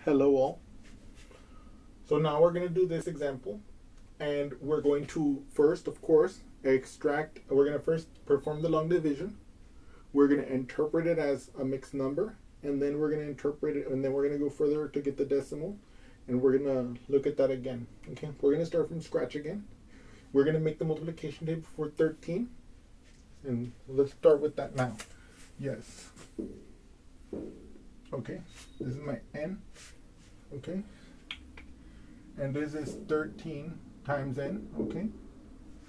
Hello all. So now we're going to do this example, and we're going to first, of course, we're going to first perform the long division. We're going to interpret it as a mixed number, and then we're going to interpret it, and then we're going to go further to get the decimal, and we're going to look at that again. Okay, we're going to start from scratch again. We're going to make the multiplication table for 13, and let's start with that now. Yes. Okay, this is my n. Okay, and this is 13 times n. Okay,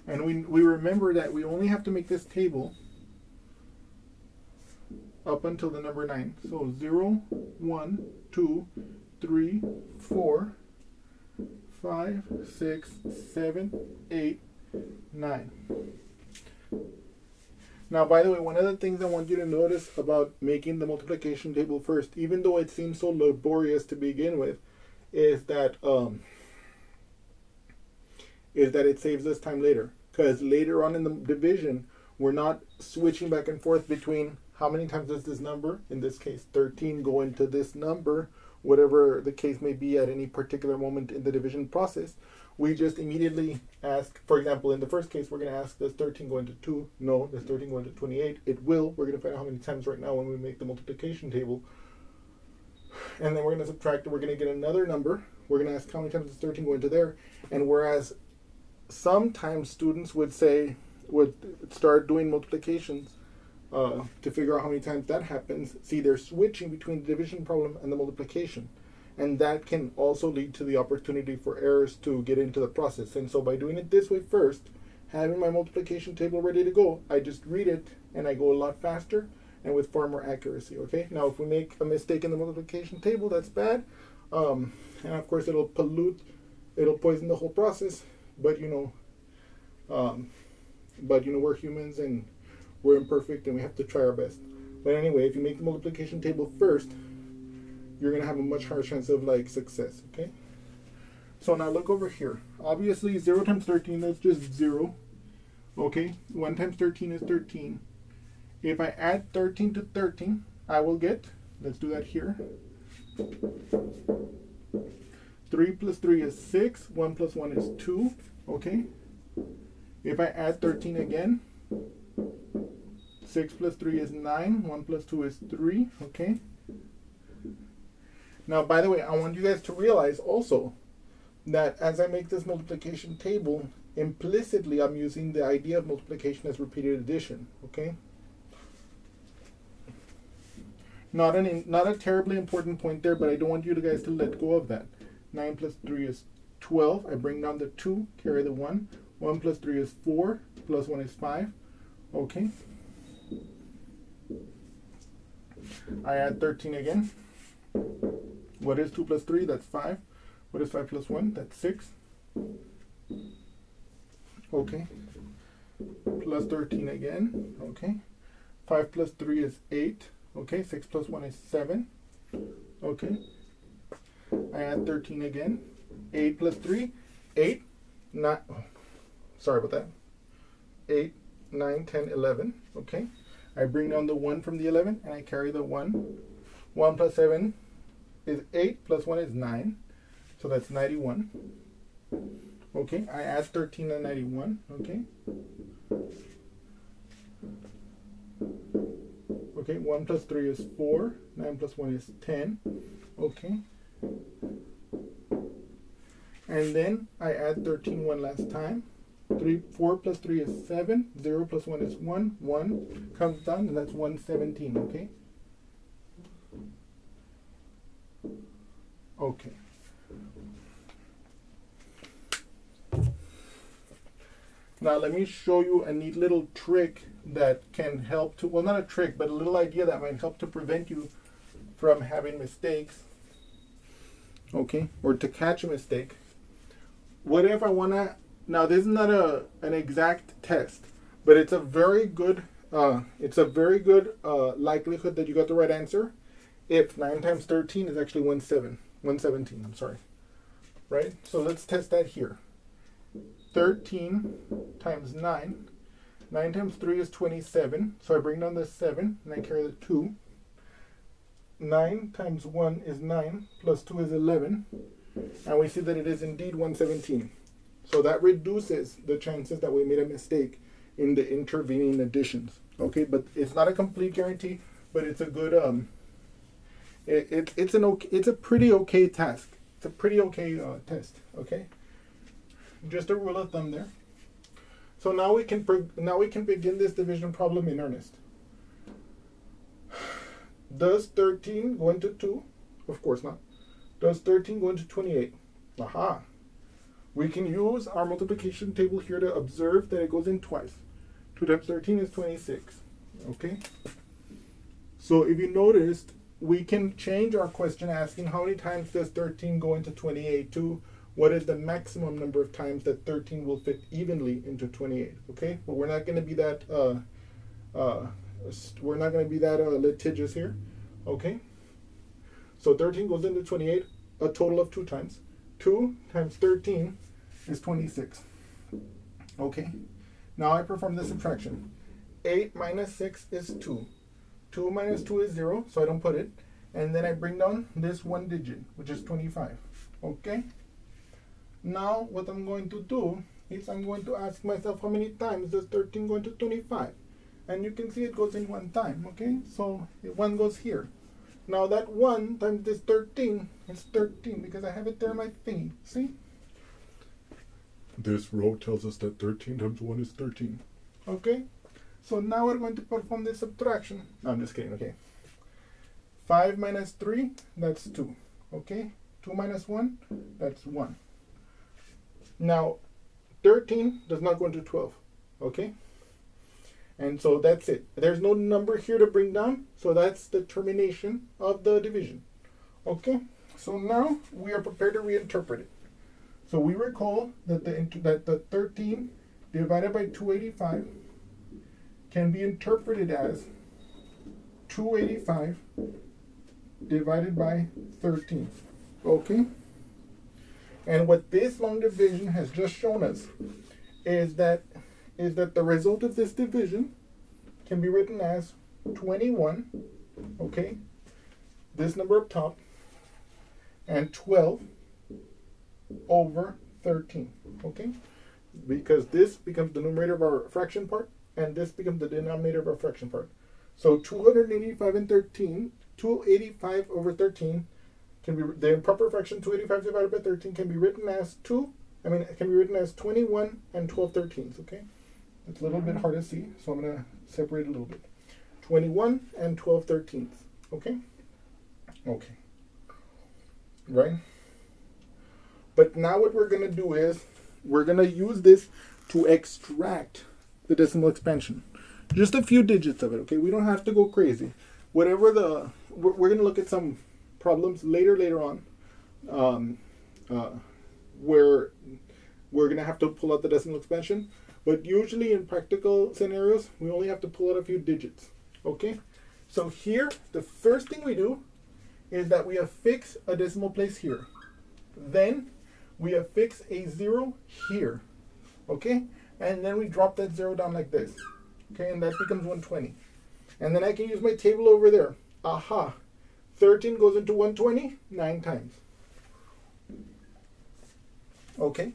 and we remember that we only have to make this table up until the number 9. So 0, 1, 2, 3, 4, 5, 6, 7, 8, 9. Now, by the way, one of the things I want you to notice about making the multiplication table first, even though it seems so laborious to begin with, is that it saves us time later. Because later on in the division, we're not switching back and forth between how many times does this number, in this case 13, go into this number, whatever the case may be at any particular moment in the division process. We just immediately ask, for example, in the first case, we're going to ask, does 13 go into 2? No. Does 13 go into 28? It will. We're going to find out how many times right now when we make the multiplication table. And then we're going to subtract it. We're going to get another number. We're going to ask how many times does 13 go into there. And whereas sometimes students would start doing multiplications to figure out how many times that happens, see, they're switching between the division problem and the multiplication. And that can also lead to the opportunity for errors to get into the process. And so by doing it this way first, having my multiplication table ready to go, I just read it and I go a lot faster and with far more accuracy. Okay. Now, if we make a mistake in the multiplication table, that's bad. And of course, it'll poison the whole process. But we're humans and we're imperfect and we have to try our best. But anyway, if you make the multiplication table first, you're going to have a much higher chance of success, okay? So now look over here. Obviously, 0 times 13, that's just 0. Okay, 1 times 13 is 13. If I add 13 to 13, I will get, let's do that here. 3 plus 3 is 6. 1 plus 1 is 2, okay? If I add 13 again, 6 plus 3 is 9. 1 plus 2 is 3, okay? Now, by the way, I want you guys to realize also that as I make this multiplication table, implicitly I'm using the idea of multiplication as repeated addition, okay? Not a terribly important point there, but I don't want you guys to let go of that. 9 plus 3 is 12. I bring down the 2, carry the 1. 1 plus 3 is 4, plus 1 is 5, okay? I add 13 again. What is 2 plus 3? That's 5. What is 5 plus 1? That's 6. Okay. Plus 13 again. Okay. 5 plus 3 is 8. Okay. 6 plus 1 is 7. Okay. I add 13 again. 8 plus 3. 8. Not. Sorry about that. 8, 9, 10, 11. Okay. I bring down the 1 from the 11 and I carry the 1. 1 plus 7 is 8, plus 1 is 9, so that's 91. Okay, I add 13 and 91. Okay. Okay, 1 plus 3 is 4, 9 plus 1 is 10. Okay. And then I add 13 one last time. 4 plus 3 is 7, 0 plus 1 is 1, 1 comes down, and that's 117, okay? Okay. Now let me show you a neat little trick that can help to, well, not a trick, but a little idea that might help to prevent you from having mistakes, okay, or to catch a mistake. What if I want to, now this is not an exact test, but it's a very good likelihood that you got the right answer if 9 times 13 is actually 117, I'm sorry. Right? So let's test that here. 13 times 9. 9 times 3 is 27. So I bring down the 7 and I carry the 2. 9 times 1 is 9, plus 2 is 11, and we see that it is indeed 117. So that reduces the chances that we made a mistake in the intervening additions. Okay, but it's not a complete guarantee, but it's a good it's a pretty okay task. It's a pretty okay test. Okay, just a rule of thumb there. So now we can begin this division problem in earnest. Does 13 go into 2? Of course not. Does 13 go into 28? Aha! We can use our multiplication table here to observe that it goes in twice. 2 times 13 is 26. Okay? So if you noticed, we can change our question asking how many times does 13 go into 28 to what is the maximum number of times that 13 will fit evenly into 28. Okay? But we're not going to be that litigious here. Okay? So 13 goes into 28 a total of 2 times. 2 times 13 is 26. Okay? Now I perform the subtraction. 8 minus 6 is 2. 2 minus 2 is 0, so I don't put it. And then I bring down this one digit, which is 25. Okay? Now what I'm going to do is I'm going to ask myself how many times does 13 go into 25? And you can see it goes in one time. Okay? So 1 goes here. Now that 1 times this 13 is 13 because I have it there in my thingy. See? This row tells us that 13 times 1 is 13. Okay? So now we're going to perform this subtraction. No, I'm just kidding. Okay. 5 minus 3, that's 2. Okay? 2 minus 1, that's 1. Now, 13 does not go into 12. Okay? And so that's it. There's no number here to bring down, so that's the termination of the division. Okay? So now we are prepared to reinterpret it. So we recall that the 13 divided by 285 can be interpreted as 285 divided by 13. Okay? And what this long division has just shown us is that the result of this division can be written as 21, okay, this number up top, and 12 over 13, okay? Because this becomes the numerator of our fraction part, and this becomes the denominator of our fraction part. So 285 and 13, 285 over 13 can be, the improper fraction 285 divided by 13 can be written as it can be written as 21 and 12/13, okay? It's a little bit hard to see, so I'm going to separate it a little bit. 21 and 12/13, okay? Okay. Right? But now what we're going to do is we're going to use this to extract the decimal expansion. Just a few digits of it, okay? We don't have to go crazy. Whatever we're going to look at some problems later on where we're going to have to pull out the decimal expansion. But usually in practical scenarios, we only have to pull out a few digits, okay? So here, the first thing we do is that we affix a decimal place here. Then we affix a 0 here, okay? And then we drop that 0 down like this, okay? And that becomes 120. And then I can use my table over there. Aha! 13 goes into 120 9 times. Okay?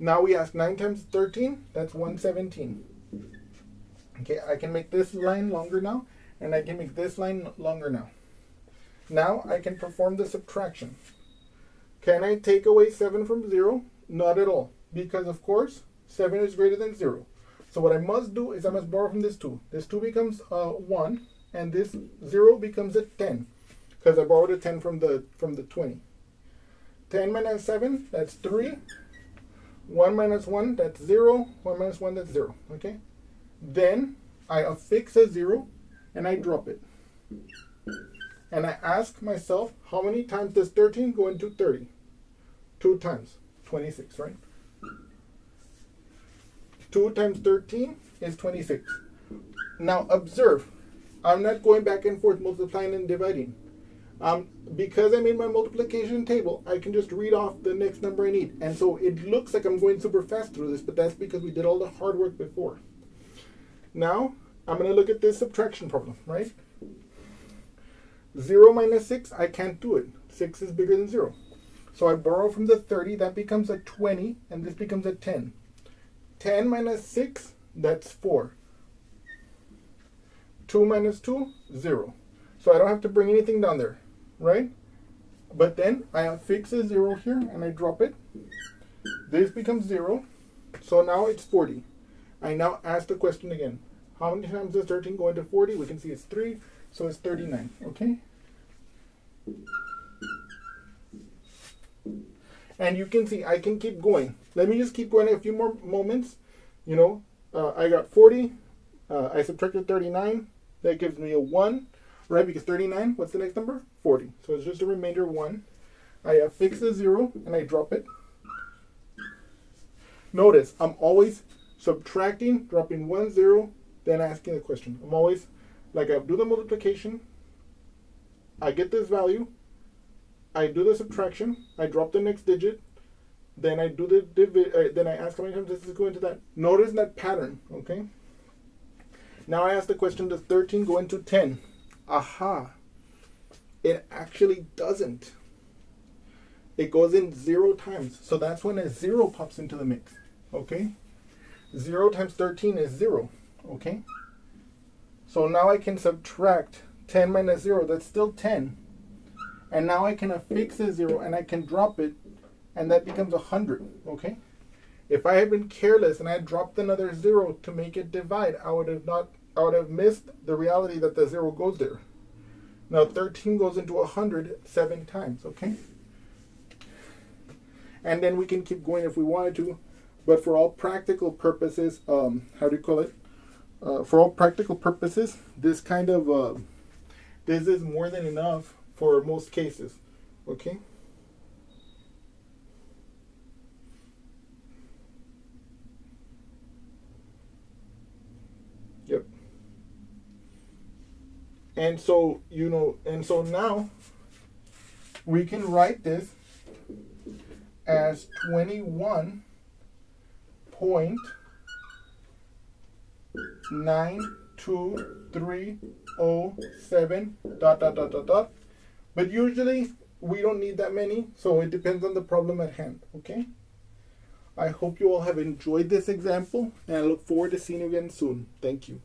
Now we ask 9 times 13, that's 117. Okay, I can make this line longer now, and I can make this line longer now. Now I can perform the subtraction. Can I take away 7 from 0? Not at all, because of course 7 is greater than 0. So what I must do is I must borrow from this 2. This 2 becomes 1, and this 0 becomes a 10, because I borrowed a 10 from the 20. 10 minus 7, that's 3. 1 minus 1, that's 0. 1 minus 1, that's 0. Okay? Then I affix a 0 and I drop it. And I ask myself, how many times does 13 go into 30? 2 times. 26, right? 2 times 13 is 26. Now observe, I'm not going back and forth multiplying and dividing. Because I made my multiplication table, I can just read off the next number I need. And so it looks like I'm going super fast through this, but that's because we did all the hard work before. Now, I'm going to look at this subtraction problem, right? 0 minus 6, I can't do it. 6 is bigger than 0. So I borrow from the 30, that becomes a 20, and this becomes a 10. 10 minus 6, that's 4. 2 minus 2, 0. So I don't have to bring anything down there, right? But then I affix a 0 here, and I drop it. This becomes 0. So now it's 40. I now ask the question again. How many times does 13 go into 40? We can see it's 3, so it's 39, okay? And you can see I can keep going. Let me just keep going a few more moments. You know, I got 40. I subtracted 39. That gives me a 1, right? Because 39, what's the next number? 40. So it's just a remainder 1. I affix the 0, and I drop it. Notice, I'm always subtracting, dropping 1, 0, then asking the question. I'm always, like, I do the multiplication. I get this value. I do the subtraction. I drop the next digit. Then I do the then I ask how many times does this go into that. Notice that pattern, okay? Now I ask the question, does 13 go into 10? Aha. It actually doesn't. It goes in 0 times. So that's when a 0 pops into the mix, okay? 0 times 13 is 0, okay? So now I can subtract 10 minus 0. That's still 10. And now I can affix a 0, and I can drop it, and that becomes 100, okay? If I had been careless and I had dropped another 0 to make it divide, I would have missed the reality that the 0 goes there. Now 13 goes into 100 7 times, okay? And then we can keep going if we wanted to, but for all practical purposes, how do you call it? For all practical purposes, this kind of, this is more than enough for most cases, okay? Yep. And so, you know, and so now we can write this as 21.92307 ... But usually we don't need that many, so it depends on the problem at hand, okay? I hope you all have enjoyed this example, and I look forward to seeing you again soon. Thank you.